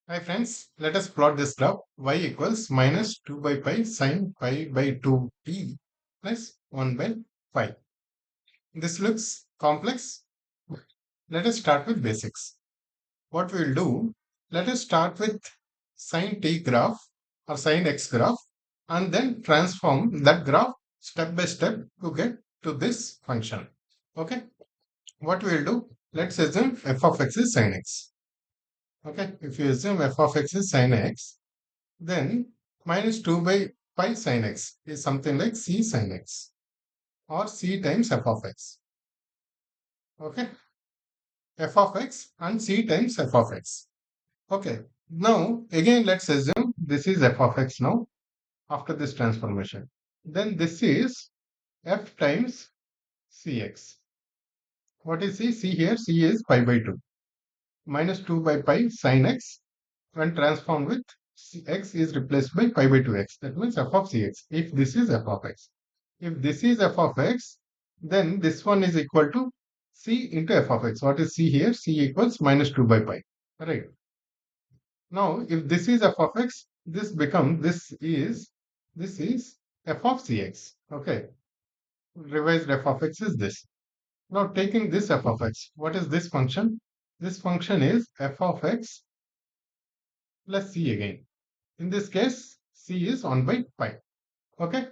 Hi friends, let us plot this graph y equals minus 2 by pi sine pi by 2t plus 1 by pi. This looks complex. Let us start with basics. What we will do, let us start with sine t graph or sine x graph and then transform that graph step by step to get to this function. Okay, what we will do, let's assume f of x is sine x. Okay, if you assume f of x is sine x, then minus 2 by pi sin x is something like c sin x or c times f of x. Okay, f of x and c times f of x. Okay, now again let's assume this is f of x now after this transformation. Then this is f times cx. What is c? C here, c is pi by 2. Minus 2 by pi sin x when transformed with x is replaced by pi by 2x. That means f of cx if this is f of x. If this is f of x, then this one is equal to c into f of x. What is c here? C equals minus 2 by pi. Right. Now, if this is f of x, this is f of cx. Okay. Revised f of x is this. Now, taking this f of x, what is this function? This function is f of x plus c again. In this case, c is 1 by pi. Okay.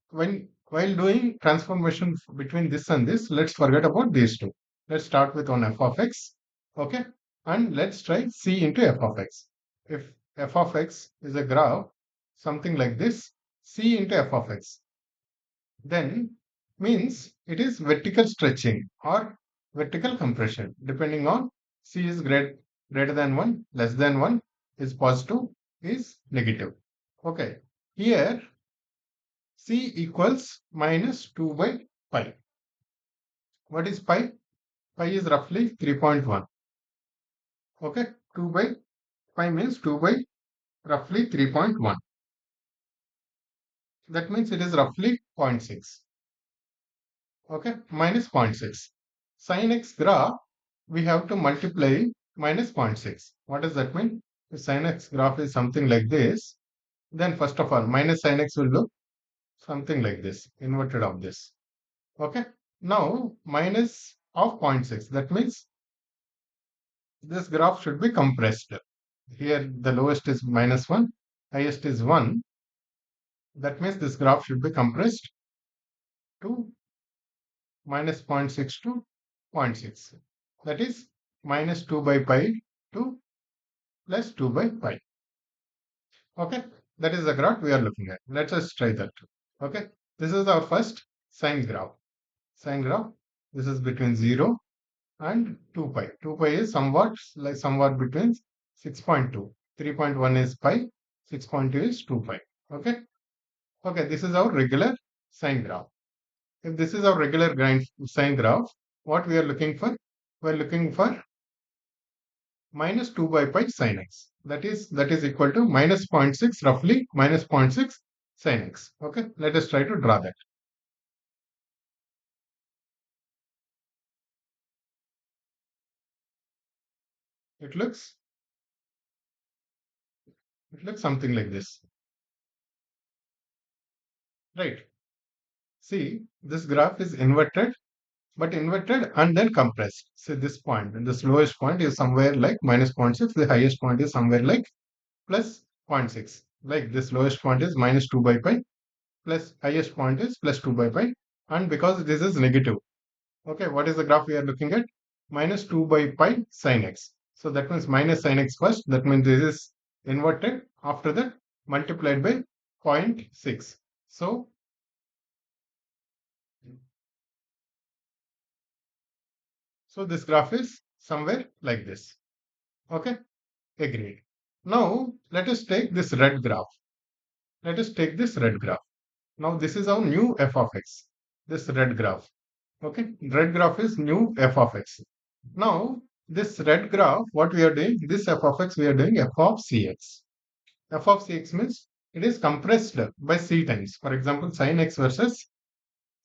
While doing transformation between this and this, let's forget about these two. Let's start with one f of x, okay, and let's try c into f of x. If f of x is a graph something like this, c into f of x, then means it is vertical stretching or vertical compression, depending on c is greater than 1, less than 1, is positive, is negative. Okay, here c equals minus 2 by pi. What is pi? Pi is roughly 3.1. Okay, 2 by pi means 2 by roughly 3.1. That means it is roughly zero point 0.6. Okay, minus 0.6. Sin x graph, we have to multiply minus 0.6. What does that mean? If sin x graph is something like this, then first of all, minus sin x will look something like this, inverted of this. Okay, now minus of 0.6. That means this graph should be compressed. Here the lowest is minus 1, highest is 1. That means this graph should be compressed to minus 0.6 to zero point 0.6. That is minus 2 by pi to plus 2 by pi. Okay, that is the graph we are looking at. Let us try that. Okay, this is our first sine graph. Sine graph, this is between 0 and 2 pi. 2 pi is somewhat between 6.2. 3.1 is pi, 6.2 is 2 pi. Okay. Okay, this is our regular sine graph. If this is our regular sine graph, what we are looking for? We are looking for minus 2 by pi sin x. That is equal to minus 0.6, roughly minus 0.6 sin x. Okay, let us try to draw that. It looks something like this. Right. See, this graph is inverted, but inverted and then compressed. See this point, and this lowest point is somewhere like minus 0.6, the highest point is somewhere like plus zero point 0.6. Like this lowest point is minus 2 by pi, plus highest point is plus 2 by pi. And because this is negative, okay, what is the graph we are looking at? Minus 2 by pi sin x. So that means minus sin x first. That means this is inverted. After that, multiplied by 0.6. So this graph is somewhere like this. Okay, agreed. Now let us take this red graph. Let us take this red graph. Now this is our new f of x. This red graph. Okay, red graph is new f of x. Now this red graph, what we are doing, this f of x, we are doing f of cx. F of cx means it is compressed by c times. For example, sin x versus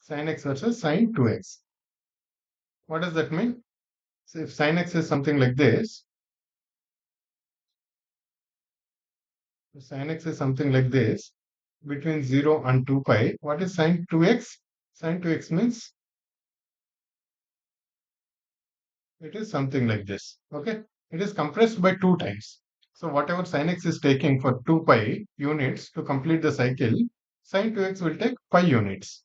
sin 2x. What does that mean? So if sin x is something like this, Sin x is something like this between 0 and 2 pi. What is sin 2x? Sin 2x means it is something like this. Okay, it is compressed by 2 times. So whatever sin x is taking for 2 pi units to complete the cycle, sin 2x will take pi units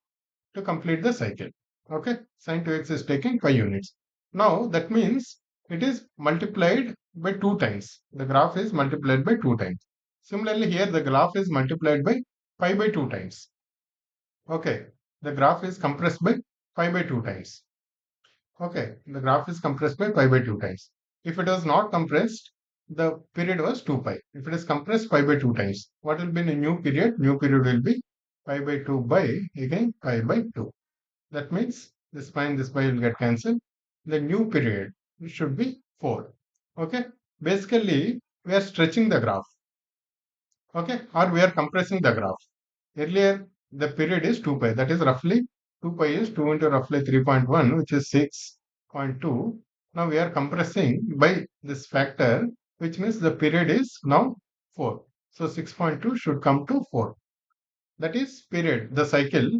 to complete the cycle. Okay, sin 2x is taking pi units. Now that means it is multiplied by 2 times. The graph is multiplied by 2 times. Similarly, here the graph is multiplied by pi by 2 times. Okay, the graph is compressed by pi by 2 times. Okay, the graph is compressed by pi by 2 times. If it was not compressed, the period was 2 pi. If it is compressed pi by 2 times, what will be the new period? New period will be pi by 2 by again pi by 2. That means this pi and this pi will get cancelled. The new period should be 4. Okay, basically we are stretching the graph. Okay, or we are compressing the graph. Earlier the period is 2 pi, that is roughly 2 pi is 2 into roughly 3.1, which is 6.2. Now we are compressing by this factor, which means the period is now 4. So 6.2 should come to 4. That is period, the cycle.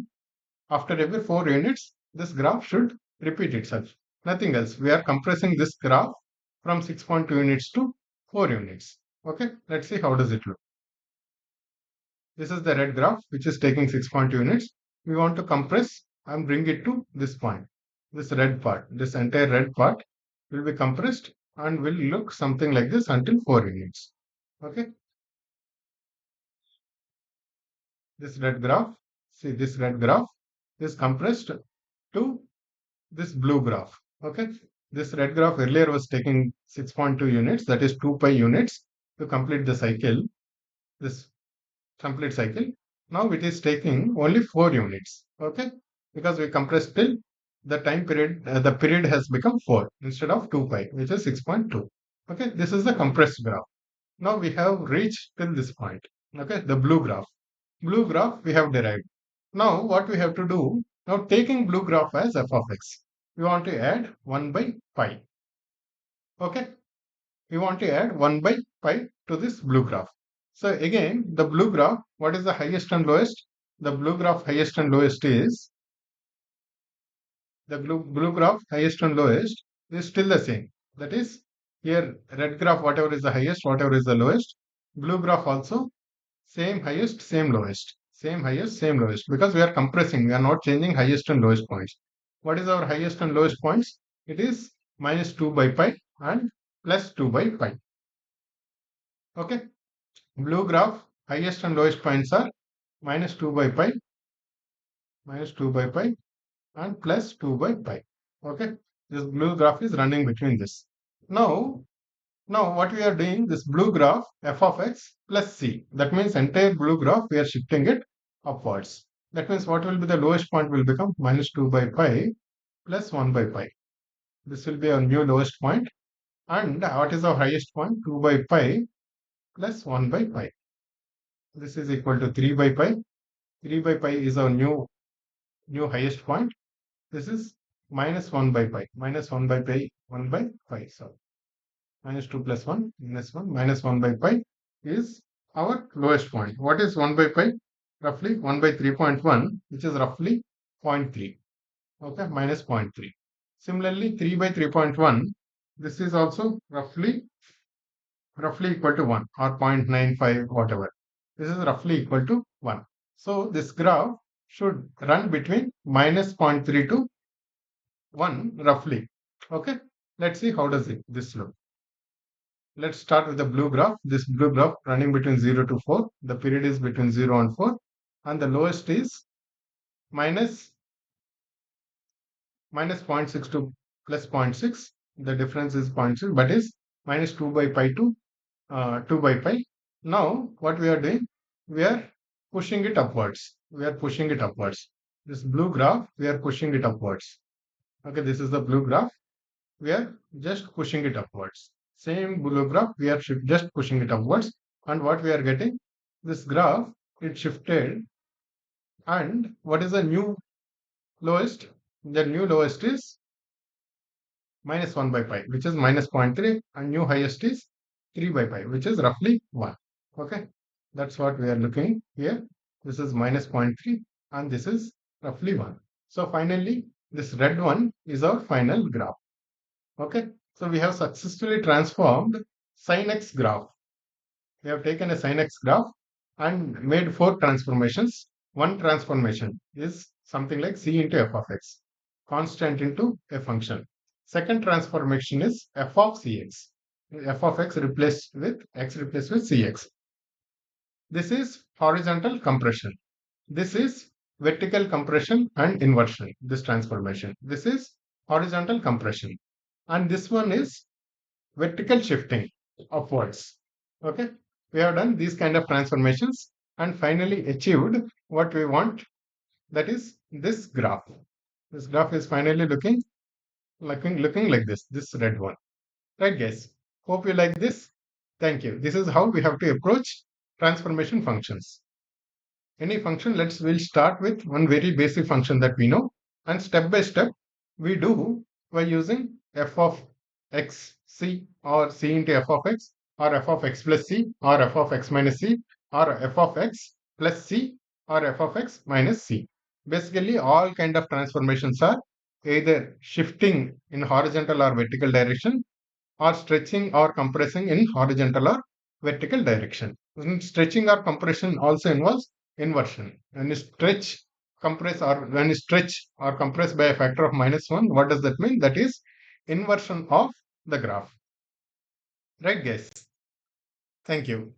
After every 4 units, this graph should repeat itself. Nothing else. We are compressing this graph from 6.2 units to 4 units. Okay, let's see how does it look. This is the red graph, which is taking 6.2 units. We want to compress and bring it to this point. This red part, this entire red part will be compressed and will look something like this until 4 units. Okay. This red graph, see this red graph is compressed to this blue graph. Okay. This red graph earlier was taking 6.2 units, that is 2 pi units to complete the cycle. This complete cycle. Now it is taking only 4 units. Okay, because we compressed till the time period, the period has become 4 instead of 2 pi, which is 6.2. Okay, this is the compressed graph. Now we have reached till this point. Okay, the blue graph. Blue graph we have derived. Now what we have to do, now taking blue graph as f of x, we want to add 1 by pi. Okay, we want to add 1 by pi to this blue graph. So again, the blue graph, what is the highest and lowest? The blue graph highest and lowest is, the blue graph highest and lowest is still the same. That is, here red graph whatever is the highest, whatever is the lowest. Blue graph also same highest, same lowest. Same highest, same lowest. Because we are compressing, we are not changing highest and lowest points. What is our highest and lowest points? It is minus 2 by pi and plus 2 by pi. Okay. Blue graph, highest and lowest points are minus 2 by pi, minus 2 by pi and plus 2 by pi. Okay, this blue graph is running between this. Now what we are doing, this blue graph f of x plus c. That means entire blue graph we are shifting it upwards. That means what will be the lowest point will become minus 2 by pi plus 1 by pi. This will be our new lowest point. And what is our highest point? 2 by pi plus 1 by pi. This is equal to 3 by pi. 3 by pi is our new highest point. This is minus 1 by pi. Minus 1 by pi, 1 by pi. So minus 2 plus 1, minus 1, minus 1 by pi is our lowest point. What is 1 by pi? Roughly 1 by 3.1, which is roughly 0.3. Okay, minus 0.3. Similarly, 3 by 3.1, this is also roughly equal to 1 or 0.95, whatever. This is roughly equal to 1. So this graph should run between minus 0.3 to 1 roughly. Okay, let's see how does this look. Let's start with the blue graph. This blue graph running between 0 to 4. The period is between 0 and 4. And the lowest is minus 0.6 to plus 0.6. The difference is 0.6, but is minus 2 by pi to 2 by pi. Now what we are doing, we are pushing it upwards. We are pushing it upwards. This blue graph, we are pushing it upwards. Okay, this is the blue graph. We are just pushing it upwards. Same blue graph, we are just pushing it upwards. And what we are getting, this graph, it shifted. And what is the new lowest? The new lowest is minus 1 by pi, which is minus 0.3, and new highest is 3 by pi, which is roughly 1. Okay. That's what we are looking here. This is minus 0.3 and this is roughly 1. So finally, this red one is our final graph. Okay, so we have successfully transformed sin x graph. We have taken a sin x graph and made 4 transformations. One transformation is something like c into f of x, constant into a function. Second transformation is f of cx. F of x replaced with cx. This is horizontal compression. This is vertical compression and inversion, this transformation. This is horizontal compression. And this one is vertical shifting upwards. Okay, we have done these kind of transformations and finally achieved what we want, that is this graph. This graph is finally looking like this red one. Right, guys? Hope you like this. Thank you. This is how we have to approach transformation functions. Any function, we'll start with one very basic function that we know, and step by step we do by using f of x c, or c into f of x, or f of x plus c, or f of x minus c, or f of x plus c, or f of x minus c. Basically, all kind of transformations are either shifting in horizontal or vertical direction, or stretching or compressing in horizontal or vertical direction. And stretching or compression also involves inversion. When you stretch or compress by a factor of -1, what does that mean? That is inversion of the graph. Right, guys? Thank you.